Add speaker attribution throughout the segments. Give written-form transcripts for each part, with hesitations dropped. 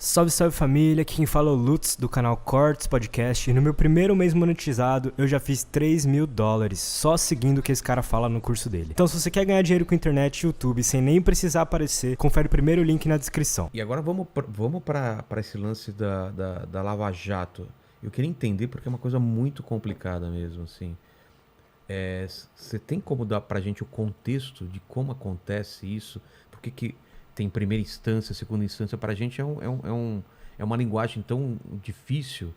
Speaker 1: Salve, salve família, aqui quem fala é o Lutz do canal Cortes Podcast e no meu primeiro mês monetizado eu já fiz $3.000 só seguindo o que esse cara fala no curso dele. Então se você quer ganhar dinheiro com internet e YouTube sem nem precisar aparecer, confere o primeiro link na descrição.
Speaker 2: E agora vamos para esse lance da Lava Jato. Eu queria entender porque é uma coisa muito complicada mesmo, assim. Você tem como dar pra gente o contexto de como acontece isso? Por que tem primeira instância, segunda instância? Pra gente é uma linguagem tão difícil.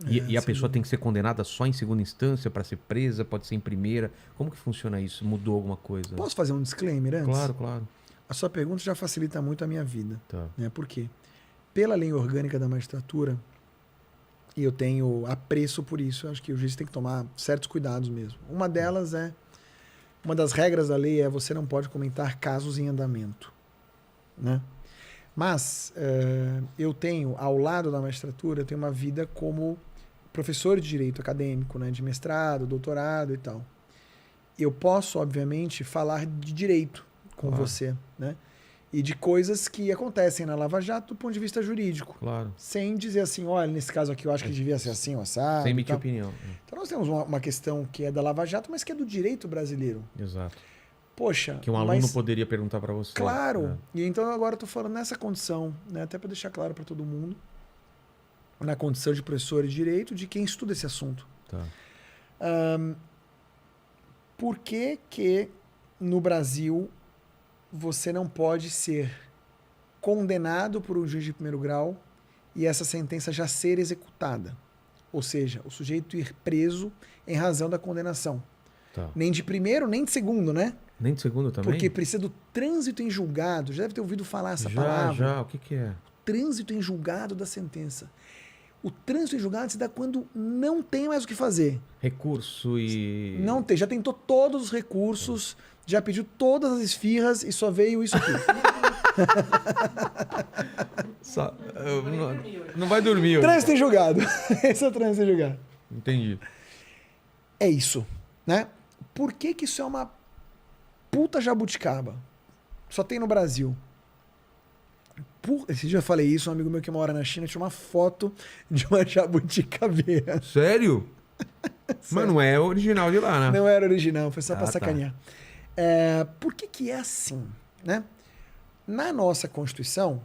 Speaker 2: E a pessoa tem que ser condenada só em segunda instância para ser presa, pode ser em primeira. Como que funciona isso? Mudou alguma coisa?
Speaker 3: Posso fazer um disclaimer antes?
Speaker 2: Claro, claro.
Speaker 3: A sua pergunta já facilita muito a minha vida.
Speaker 2: Tá.
Speaker 3: Né? Por quê? Pela lei orgânica da magistratura, e eu tenho apreço por isso, eu acho que o juiz tem que tomar certos cuidados mesmo. Uma delas uma das regras da lei é você não pode comentar casos em andamento. Né? Mas eu tenho, ao lado da magistratura, eu tenho uma vida como professor de direito acadêmico, né? De mestrado, doutorado e tal. Eu posso, obviamente, falar de direito com você, né? E de coisas que acontecem na Lava Jato do ponto de vista jurídico.
Speaker 2: Claro.
Speaker 3: Sem dizer assim, olha, nesse caso aqui eu acho que devia ser assim, ou assado.
Speaker 2: Sem emitir opinião.
Speaker 3: Então nós temos uma questão que é da Lava Jato, mas que é do direito brasileiro.
Speaker 2: Exato.
Speaker 3: Poxa,
Speaker 2: que um aluno poderia perguntar para você.
Speaker 3: Claro. E então agora eu estou falando nessa condição, né? Até para deixar claro para todo mundo, na condição de professor de direito, de quem estuda esse assunto.
Speaker 2: Tá.
Speaker 3: Por que no Brasil você não pode ser condenado por um juiz de primeiro grau e essa sentença já ser executada? Ou seja, o sujeito ir preso em razão da condenação.
Speaker 2: Tá.
Speaker 3: Nem de primeiro, nem de segundo, né?
Speaker 2: Nem de segundo também?
Speaker 3: Porque precisa do trânsito em julgado. Já deve ter ouvido falar essa palavra.
Speaker 2: Já. O que é?
Speaker 3: Trânsito em julgado da sentença. O trânsito em julgado se dá quando não tem mais o que fazer.
Speaker 2: Recurso e...
Speaker 3: Não tem. Já tentou todos os recursos, já pediu todas as esfirras e só veio isso aqui.
Speaker 2: Não vai dormir.
Speaker 3: Trânsito em julgado. Esse é o trânsito em julgado.
Speaker 2: Entendi.
Speaker 3: É isso, né? Por que isso é uma puta jabuticaba? Só tem no Brasil. Esse dia eu falei isso, um amigo meu que mora na China tinha uma foto de uma jabuticabeira.
Speaker 2: Sério? Mas não é original de lá, né?
Speaker 3: Não era original, foi só pra
Speaker 2: Tá.
Speaker 3: sacanear. Por que é assim, né? Na nossa Constituição,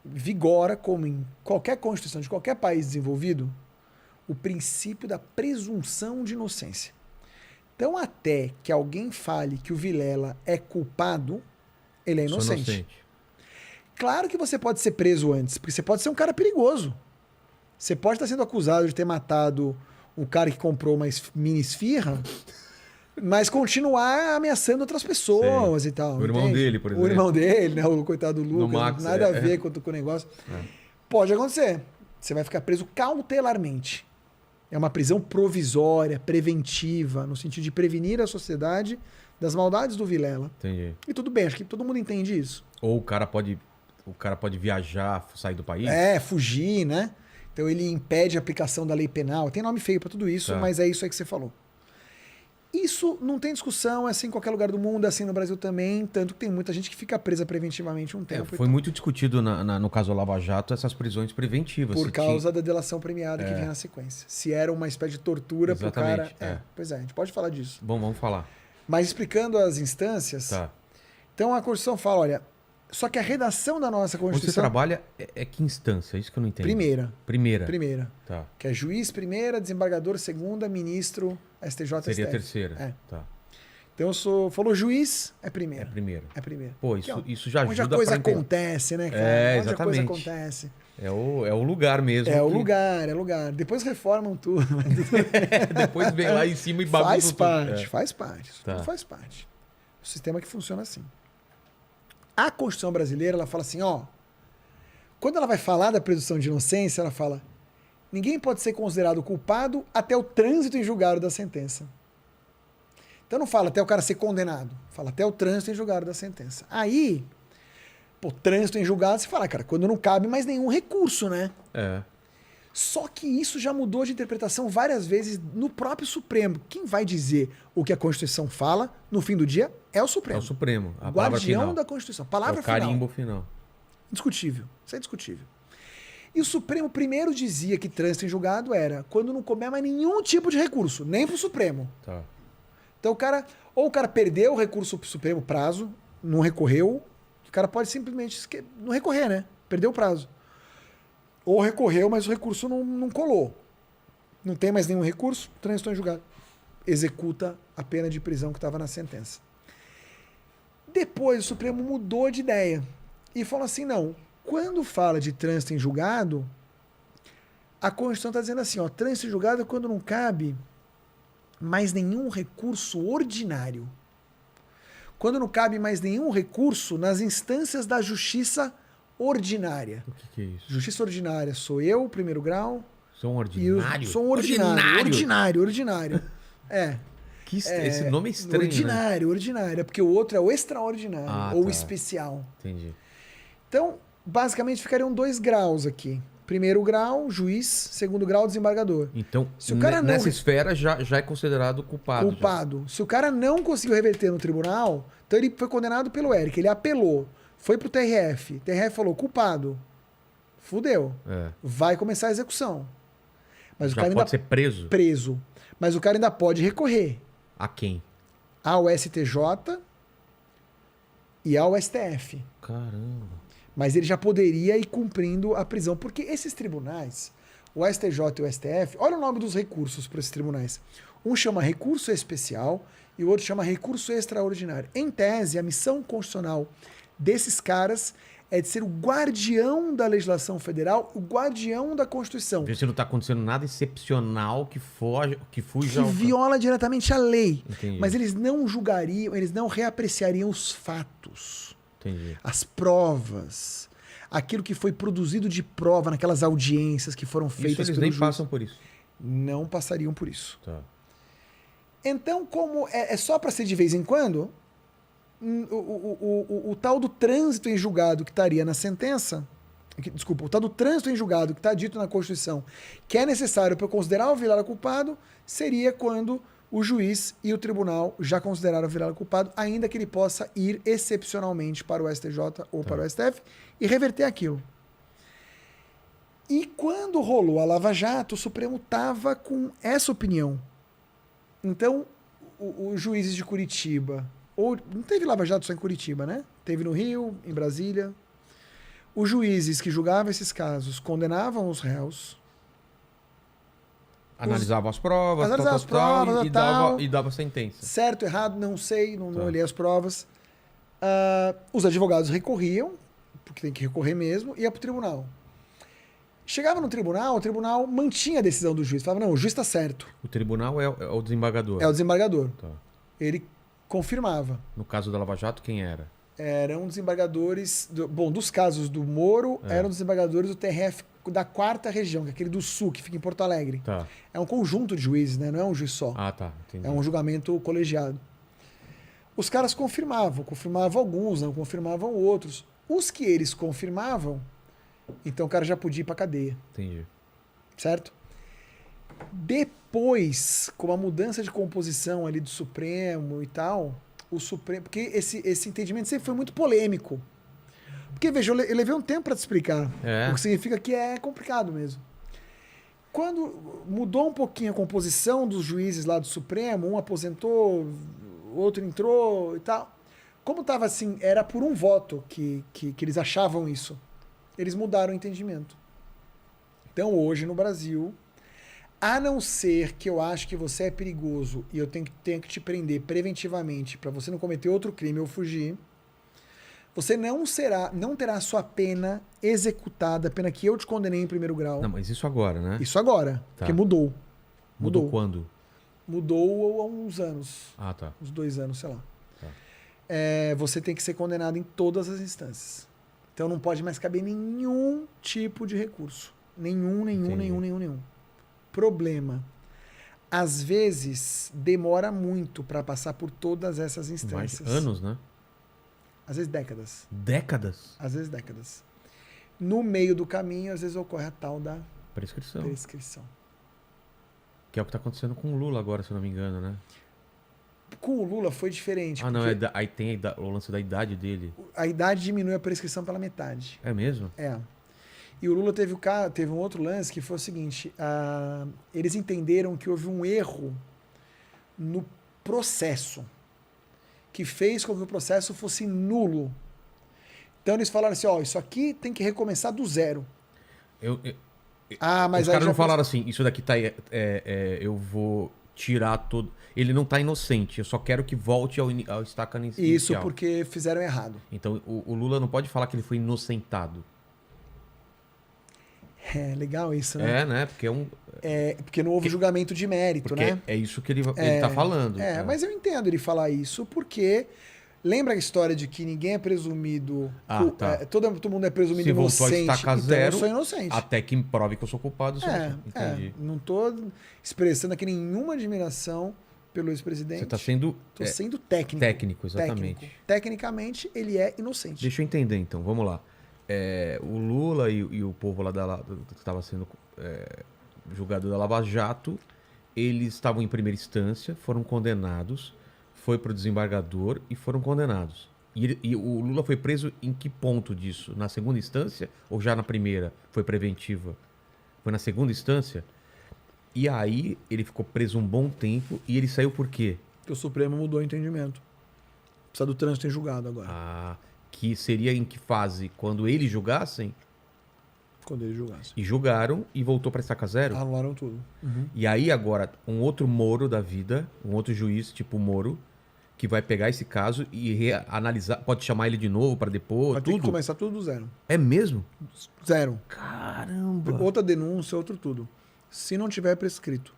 Speaker 3: vigora, como em qualquer Constituição de qualquer país desenvolvido, o princípio da presunção de inocência. Então, até que alguém fale que o Vilela é culpado, ele é inocente. Claro que você pode ser preso antes, porque você pode ser um cara perigoso. Você pode estar sendo acusado de ter matado o cara que comprou uma mini esfirra, mas continuar ameaçando outras pessoas e tal.
Speaker 2: O irmão dele, por exemplo.
Speaker 3: O irmão dele, né? O coitado do Lucas,
Speaker 2: Max,
Speaker 3: nada a ver com o negócio. Pode acontecer. Você vai ficar preso cautelarmente. É uma prisão provisória, preventiva, no sentido de prevenir a sociedade das maldades do Vilela.
Speaker 2: Entendi.
Speaker 3: E tudo bem, acho que todo mundo entende isso.
Speaker 2: Ou o cara pode viajar, sair do país?
Speaker 3: Fugir, né? Então ele impede a aplicação da lei penal. Tem nome feio para tudo isso, mas é isso aí que você falou. Isso não tem discussão, é assim em qualquer lugar do mundo, é assim no Brasil também, tanto que tem muita gente que fica presa preventivamente um tempo.
Speaker 2: Foi muito discutido no caso Lava Jato essas prisões preventivas.
Speaker 3: Por causa da delação premiada que vinha na sequência. Se era uma espécie de tortura pro cara... Pois é, a gente pode falar disso.
Speaker 2: Bom, vamos falar.
Speaker 3: Mas explicando as instâncias, então a Constituição fala, olha, só que a redação da nossa Constituição...
Speaker 2: Você trabalha, que instância? Isso que eu não entendo.
Speaker 3: Primeira.
Speaker 2: Tá.
Speaker 3: Que é juiz primeira, desembargador segunda, ministro, STJ,
Speaker 2: Seria
Speaker 3: STF.
Speaker 2: terceira. Tá.
Speaker 3: Então, falou juiz, é primeira.
Speaker 2: É primeira.
Speaker 3: Pô,
Speaker 2: isso já ajuda
Speaker 3: onde a coisa acontece, né, cara?
Speaker 2: Onde
Speaker 3: a coisa acontece.
Speaker 2: É o lugar mesmo.
Speaker 3: É o lugar. Depois reformam tudo.
Speaker 2: Depois vem lá em cima e bagunça tudo.
Speaker 3: Faz parte. Tudo faz parte. O sistema que funciona assim. A Constituição brasileira, ela fala assim, quando ela vai falar da presunção de inocência, ela fala, ninguém pode ser considerado culpado até o trânsito em julgado da sentença. Então não fala até o cara ser condenado, fala até o trânsito em julgado da sentença. Aí, trânsito em julgado, você fala, cara, quando não cabe mais nenhum recurso, né? Só que isso já mudou de interpretação várias vezes no próprio Supremo. Quem vai dizer o que a Constituição fala, no fim do dia, é o Supremo.
Speaker 2: É o Supremo. A
Speaker 3: guardião
Speaker 2: final
Speaker 3: da Constituição. Palavra
Speaker 2: final. É o carimbo final.
Speaker 3: Indiscutível. Isso é indiscutível. E o Supremo primeiro dizia que trânsito em julgado era quando não couber mais nenhum tipo de recurso, nem pro Supremo.
Speaker 2: Tá.
Speaker 3: Então o cara perdeu o recurso pro Supremo prazo, não recorreu, o cara pode simplesmente não recorrer, né? Perdeu o prazo. Ou recorreu, mas o recurso não colou. Não tem mais nenhum recurso, trânsito em julgado. Executa a pena de prisão que estava na sentença. Depois o Supremo mudou de ideia e falou assim, não, quando fala de trânsito em julgado, a Constituição está dizendo assim, ó, trânsito em julgado é quando não cabe mais nenhum recurso ordinário. Quando não cabe mais nenhum recurso nas instâncias da justiça ordinária.
Speaker 2: O que é isso?
Speaker 3: Justiça ordinária sou eu, primeiro grau.
Speaker 2: Sou um ordinário?
Speaker 3: Sou um ordinário. Ordinário. É.
Speaker 2: Esse nome é estranho,
Speaker 3: Ordinário. É porque o outro é o extraordinário ou
Speaker 2: tá.
Speaker 3: especial.
Speaker 2: Entendi.
Speaker 3: Então, basicamente, ficariam 2 graus aqui. Primeiro grau, juiz. Segundo grau, desembargador.
Speaker 2: Então,
Speaker 3: Se o cara
Speaker 2: nessa esfera já é considerado culpado.
Speaker 3: Culpado. Se o cara não conseguiu reverter no tribunal, então ele foi condenado pelo Eric. Ele apelou. Foi pro TRF. TRF falou, culpado. Fudeu. Vai começar a execução. Mas
Speaker 2: Já
Speaker 3: o cara
Speaker 2: pode
Speaker 3: ainda
Speaker 2: ser preso?
Speaker 3: Preso. Mas o cara ainda pode recorrer
Speaker 2: A quem?
Speaker 3: ao STJ e ao STF.
Speaker 2: Caramba.
Speaker 3: Mas ele já poderia ir cumprindo a prisão. Porque esses tribunais, o STJ e o STF, olha o nome dos recursos para esses tribunais. Um chama recurso especial e o outro chama recurso extraordinário. Em tese, a missão constitucional desses caras é de ser o guardião da legislação federal, o guardião da Constituição.
Speaker 2: Ver se não está acontecendo nada excepcional que fuja
Speaker 3: Que
Speaker 2: ao...
Speaker 3: viola diretamente a lei.
Speaker 2: Entendi.
Speaker 3: Mas eles não julgariam, eles não reapreciariam os fatos,
Speaker 2: Entendi.
Speaker 3: as provas, aquilo que foi produzido de prova naquelas audiências que foram feitas
Speaker 2: Isso eles
Speaker 3: pelo
Speaker 2: nem
Speaker 3: juiz.
Speaker 2: passam por isso.
Speaker 3: Não passariam por isso.
Speaker 2: Tá.
Speaker 3: Então, como é só para ser de vez em quando, o tal do trânsito em julgado que estaria na sentença, o tal do trânsito em julgado que está dito na Constituição, que é necessário para considerar o Vilela culpado, seria quando o juiz e o tribunal já consideraram o Vilela culpado, ainda que ele possa ir excepcionalmente para o STJ ou para o STF e reverter aquilo. E quando rolou a Lava Jato, o Supremo estava com essa opinião. Então, os juízes de Curitiba, não teve Lava Jato só em Curitiba, né? Teve no Rio, em Brasília. Os juízes que julgavam esses casos condenavam os réus.
Speaker 2: Analisavam as provas, e dava sentença.
Speaker 3: Certo, errado, não sei, não olhei as provas. Os advogados recorriam, porque tem que recorrer mesmo, e ia para o tribunal. Chegava no tribunal, o tribunal mantinha a decisão do juiz. Falava, não, o juiz está certo.
Speaker 2: O tribunal é o desembargador.
Speaker 3: É o desembargador.
Speaker 2: Tá.
Speaker 3: Ele confirmava.
Speaker 2: No caso da Lava Jato, quem era?
Speaker 3: Eram desembargadores... dos casos do Moro, eram desembargadores do TRF da 4ª região, que é aquele do Sul, que fica em Porto Alegre.
Speaker 2: Tá.
Speaker 3: É um conjunto de juízes, né? Não é um juiz só.
Speaker 2: Ah, tá. Entendi.
Speaker 3: É um julgamento colegiado. Os caras confirmavam alguns, não confirmavam outros. Os que eles confirmavam, então o cara já podia ir pra cadeia.
Speaker 2: Entendi.
Speaker 3: Certo? Depois, com a mudança de composição ali do Supremo e tal, o Supremo... Porque esse entendimento sempre foi muito polêmico. Porque, veja, eu levei um tempo para te explicar. O que significa que é complicado mesmo. Quando mudou um pouquinho a composição dos juízes lá do Supremo, um aposentou, o outro entrou e tal. Como estava assim, era por um voto que eles achavam isso. Eles mudaram o entendimento. Então, hoje no Brasil, a não ser que eu acho que você é perigoso e eu tenho que te prender preventivamente para você não cometer outro crime ou fugir, você não terá a sua pena executada, a pena que eu te condenei em primeiro grau.
Speaker 2: Não, mas isso agora, né?
Speaker 3: Isso agora,
Speaker 2: Tá.
Speaker 3: porque mudou.
Speaker 2: Mudou quando?
Speaker 3: Mudou há uns anos.
Speaker 2: Ah, tá.
Speaker 3: Uns 2 anos, sei lá.
Speaker 2: Tá.
Speaker 3: Você tem que ser condenado em todas as instâncias. Então não pode mais caber nenhum tipo de recurso. Nenhum. Problema. Às vezes, demora muito para passar por todas essas instâncias.
Speaker 2: Anos, né?
Speaker 3: Às vezes décadas.
Speaker 2: Décadas?
Speaker 3: Às vezes décadas. No meio do caminho, às vezes ocorre a tal da
Speaker 2: Prescrição.
Speaker 3: prescrição.
Speaker 2: Que é o que está acontecendo com o Lula agora, se eu não me engano, né?
Speaker 3: Com o Lula foi diferente.
Speaker 2: Ah, não,
Speaker 3: porque
Speaker 2: aí tem o lance da idade dele.
Speaker 3: a idade diminui a prescrição pela metade.
Speaker 2: É mesmo?
Speaker 3: É. E o Lula teve um outro lance que foi o seguinte: eles entenderam que houve um erro no processo que fez com que o processo fosse nulo. Então eles falaram assim: ó, isso aqui tem que recomeçar do zero. Mas
Speaker 2: Os
Speaker 3: aí
Speaker 2: caras
Speaker 3: já
Speaker 2: não falaram assim, isso daqui tá. Eu vou tirar todo. Ele não tá inocente, eu só quero que volte ao estaca inicial.
Speaker 3: Isso porque fizeram errado.
Speaker 2: Então o Lula não pode falar que ele foi inocentado.
Speaker 3: É legal isso, né?
Speaker 2: Né? Porque
Speaker 3: Porque não houve julgamento de mérito,
Speaker 2: porque
Speaker 3: né?
Speaker 2: é isso que ele tá falando.
Speaker 3: Mas eu entendo ele falar isso porque lembra a história de que ninguém é presumido.
Speaker 2: Tá.
Speaker 3: Todo mundo é presumido
Speaker 2: Se voltou a
Speaker 3: inocente.
Speaker 2: estaca
Speaker 3: Então
Speaker 2: zero,
Speaker 3: eu sou inocente.
Speaker 2: até que prove que eu sou culpado. Entendi.
Speaker 3: Não tô expressando aqui nenhuma admiração pelo ex-presidente.
Speaker 2: Você tá sendo.
Speaker 3: Tô sendo técnico.
Speaker 2: Técnico, exatamente.
Speaker 3: Tecnicamente, ele é inocente.
Speaker 2: Deixa eu entender então, vamos lá. O Lula e o povo lá que estava sendo julgado da Lava Jato, eles estavam em primeira instância, foram condenados, foi para o desembargador e foram condenados. E o Lula foi preso em que ponto disso? Na segunda instância ou já na primeira? Foi preventiva? Foi na segunda instância? E aí ele ficou preso um bom tempo e ele saiu por quê?
Speaker 3: Porque o Supremo mudou o entendimento. Precisa do trânsito em julgado agora.
Speaker 2: Que seria em que fase? Quando eles julgassem?
Speaker 3: Quando eles julgassem.
Speaker 2: E julgaram e voltou para estaca zero?
Speaker 3: Anularam tudo. Uhum.
Speaker 2: E aí agora, um outro Moro da vida, um outro juiz tipo Moro, que vai pegar esse caso e reanalisar, pode chamar ele de novo para depor,
Speaker 3: Vai ter que começar tudo do zero.
Speaker 2: É mesmo?
Speaker 3: Zero.
Speaker 2: Caramba!
Speaker 3: Outra denúncia, outro tudo. Se não tiver prescrito.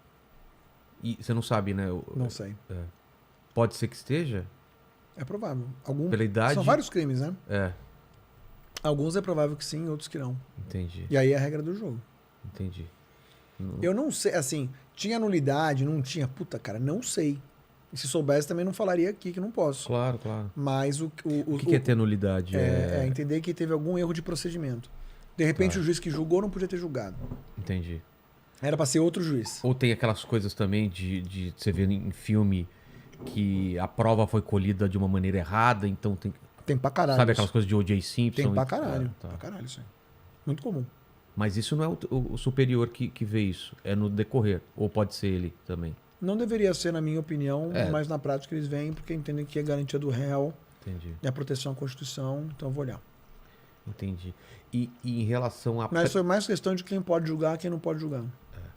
Speaker 2: E você não sabe, né?
Speaker 3: Não sei.
Speaker 2: Pode ser que esteja?
Speaker 3: É provável.
Speaker 2: Pela idade?
Speaker 3: São vários crimes, né?
Speaker 2: É.
Speaker 3: Alguns é provável que sim, outros que não.
Speaker 2: Entendi.
Speaker 3: E aí é a regra do jogo.
Speaker 2: Entendi.
Speaker 3: Eu não sei, assim, tinha nulidade, não tinha? Puta, cara, não sei. E se soubesse também não falaria aqui que não posso.
Speaker 2: Claro, claro.
Speaker 3: Mas
Speaker 2: o que é ter nulidade?
Speaker 3: É entender que teve algum erro de procedimento. De repente o juiz que julgou não podia ter julgado.
Speaker 2: Entendi.
Speaker 3: Era pra ser outro juiz.
Speaker 2: Ou tem aquelas coisas também de você ver em filme que a prova foi colhida de uma maneira errada, então tem...
Speaker 3: Tem pra caralho.
Speaker 2: Sabe aquelas coisas de O.J. Simpson?
Speaker 3: Tem pra caralho.
Speaker 2: Tá.
Speaker 3: Pra caralho isso aí. Muito comum.
Speaker 2: Mas isso não é o superior que vê isso. É no decorrer. Ou pode ser ele também.
Speaker 3: Não deveria ser, na minha opinião, mas na prática eles vêm porque entendem que é garantia do réu.
Speaker 2: Entendi.
Speaker 3: E a proteção à Constituição, então eu vou olhar.
Speaker 2: Entendi. E em relação a...
Speaker 3: Mas foi mais questão de quem pode julgar e quem não pode julgar.